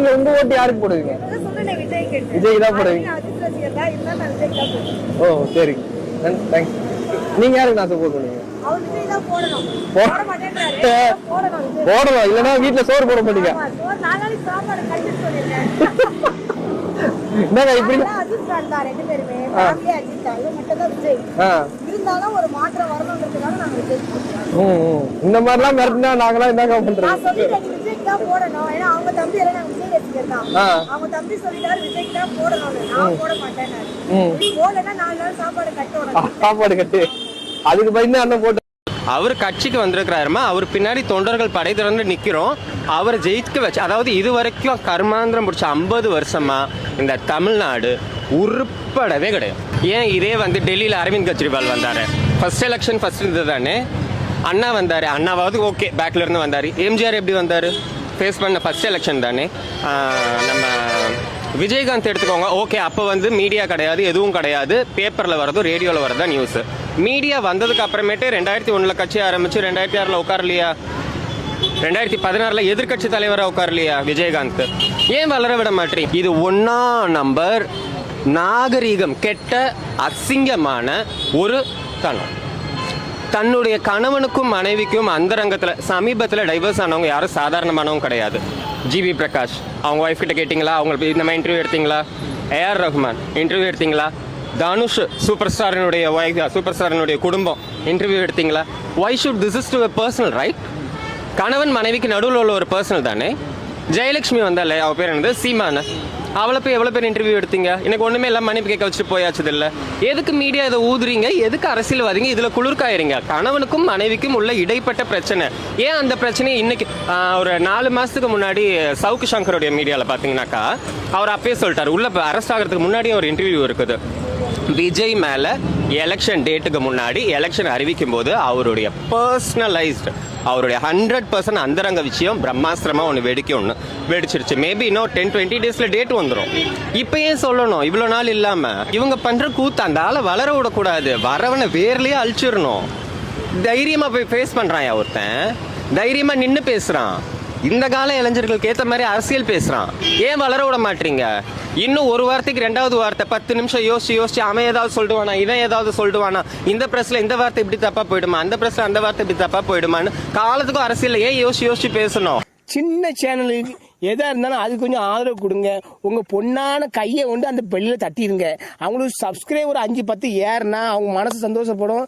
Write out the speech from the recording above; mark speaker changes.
Speaker 1: நீங்க உங்க ஓட்டு யாருக்கு போடுவீங்க? விஜய்க்கு தான் போடுவீங்க. ஓ சரி, தேங்க்ஸ். நீங்க யாருக்கு நான் சப்போர்ட் பண்ணுவீங்க? போடணும், இல்லன்னா வீட்டுல சோறு போட மாட்டீங்க. என்னங்க இப்படி இந்த மாதிரிலாம் மிரட்டினா நாங்களாம் என்னங்க பண்றோம்? சாப்பாடு கட்டு அதுக்கு பயந்து அண்ணன் போட்டு
Speaker 2: அவர் கட்சிக்கு வந்திருக்கிறாருமா, அவர் பின்னாடி தொண்டர்கள் படை திறந்து நிற்கிறோம். அவரை ஜெயிக்க வச்சு, அதாவது இது வரைக்கும் கர்மாந்திரம் பிடிச்ச 50 வருஷமா இந்த தமிழ்நாடு உருப்படவே கிடையாது. ஏன் இதே வந்து டெல்லியில் அரவிந்த் கெஜ்ரிவால் வந்தார், ஃபர்ஸ்ட் எலெக்ஷன் ஃபர்ஸ்ட் இருந்தது தானே. அண்ணா வந்தார், அண்ணாவாவது ஓகே பேக்ல இருந்து வந்தார். எம்ஜிஆர் எப்படி வந்தார், ஃபேஸ் பண்ண ஃபர்ஸ்ட் எலெக்ஷன் தானே. நம்ம விஜயகாந்த் எடுத்துக்கோங்க, ஓகே அப்போ வந்து மீடியா கிடையாது, எதுவும் கிடையாது, பேப்பரில் வரதோ ரேடியோவில் வரதா நியூஸ். மீடியா வந்ததுக்கு அப்புறமேட்டு 2001 கட்சி ஆரம்பிச்சு 2006 உட்காரலையா, 2016 எதிர்கட்சி தலைவராக உட்காரலையா விஜயகாந்த்? ஏன் வளர விட மாட்டேன்? இது 1ஆம் நம்பர் நாகரீகம் கெட்ட அசிங்கமான ஒரு தனம். தன்னுடைய கணவனுக்கும் மனைவிக்கும் அந்தரங்கத்தில் சமீபத்தில் டைவர்ஸ் ஆனவங்க யாரும் சாதாரணமானவங்க கிடையாது. ஜிவி பிரகாஷ் அவங்க ஒய்ஃப் கிட்ட கேட்டிங்களா? அவங்க இந்த மாதிரி இன்டர்வியூ எடுத்தீங்களா? ஏஆர் ரஹ்மான் இன்டர்வியூ எடுத்தீங்களா? தனுஷ் சூப்பர் ஸ்டாரினுடைய ஒய்ஃப், சூப்பர் ஸ்டாரினுடைய குடும்பம் இன்டர்வியூ எடுத்தீங்களா? Why should this is to a personal right? கணவன் மனைவிக்கு நடுவில் உள்ள ஒரு பர்சனல் தானே. ஜெயலட்சுமி வந்தாலே, அவ பேர் என்னது, சீமான, அவளை போய் எவ்வளோ பேர் இன்டர்வியூ எடுத்தீங்க? எனக்கு ஒன்றுமே இல்லை, மன்னிப்பு கேட்க வச்சுட்டு போயாச்சு. இல்லை எதுக்கு மீடியா இதை ஊதுறீங்க, எதுக்கு அரசியல் வாதீங்க, இதில் குளிர்காயிறீங்க? கணவனுக்கும் மனைவிக்கும் உள்ள இடைப்பட்ட பிரச்சனை. ஏன் அந்த பிரச்சனையை இன்னைக்கு ஒரு 4 மாதத்துக்கு முன்னாடி சவுக்கு சங்கருடைய மீடியாவில் பார்த்தீங்கன்னாக்கா அவர் அப்பயே சொல்லிட்டார், உள்ள அரெஸ்ட் ஆகிறதுக்கு முன்னாடி ஒரு இன்டர்வியூ இருக்குது. விஜய் மேலே எலெக்ஷன் டேட்டுக்கு முன்னாடி எலெக்ஷன் அறிவிக்கும் போது அவருடைய பர்சனலைஸ்டு, அவருடைய 100% அந்தரங்க விஷயம் பிரம்மாஸ்திரமாக ஒன்று வெடிச்சிருச்சு. மேபி இன்னும் 10-20 டேஸில் டேட் வந்துடும். இப்போ ஏன் சொல்லணும் இவ்வளோ நாள் இல்லாமல்? இவங்க பண்ணுற கூத்து அந்த ஆளை வளர விடக்கூடாது, வரவனை வேர்லேயே அழிச்சிடணும். தைரியமாக போய் ஃபேஸ் பண்ணுறான் ஒருத்தன், தைரியமாக நின்று பேசுகிறான். இந்த கால இளைஞர்களுக்கு ஏற்ற மாதிரி அரசியல் பேசுகிறான். ஏன் வளர விட மாட்டீங்க? இன்னும் ஒரு வார்த்தைக்கு 2வது வார்த்தை 10 நிமிஷம் யோசிச்சு அவன் ஏதாவது சொல்லிடுவானா, இவன் ஏதாவது சொல்லிடுவானா, இந்த பிரஸ்ல இந்த வார்த்தை இப்படி தப்பா போயிடுமா, அந்த பிரஸ்ல அந்த வார்த்தை இப்படி தப்பா போயிடுமான்னு காலத்துக்கும் அரசியல் ஏன் யோசிச்சு பேசணும்?
Speaker 3: சின்ன சேனலுக்கு எதா இருந்தாலும் அது கொஞ்சம் ஆதரவு கொடுங்க. உங்க பொண்ணான கையை கொண்டு அந்த பெல்லில் தட்டிடுங்க. அவங்களுக்கு சப்ஸ்கிரைபர் 5-10 ஏறுனா அவங்க மனசு சந்தோஷப்படும்.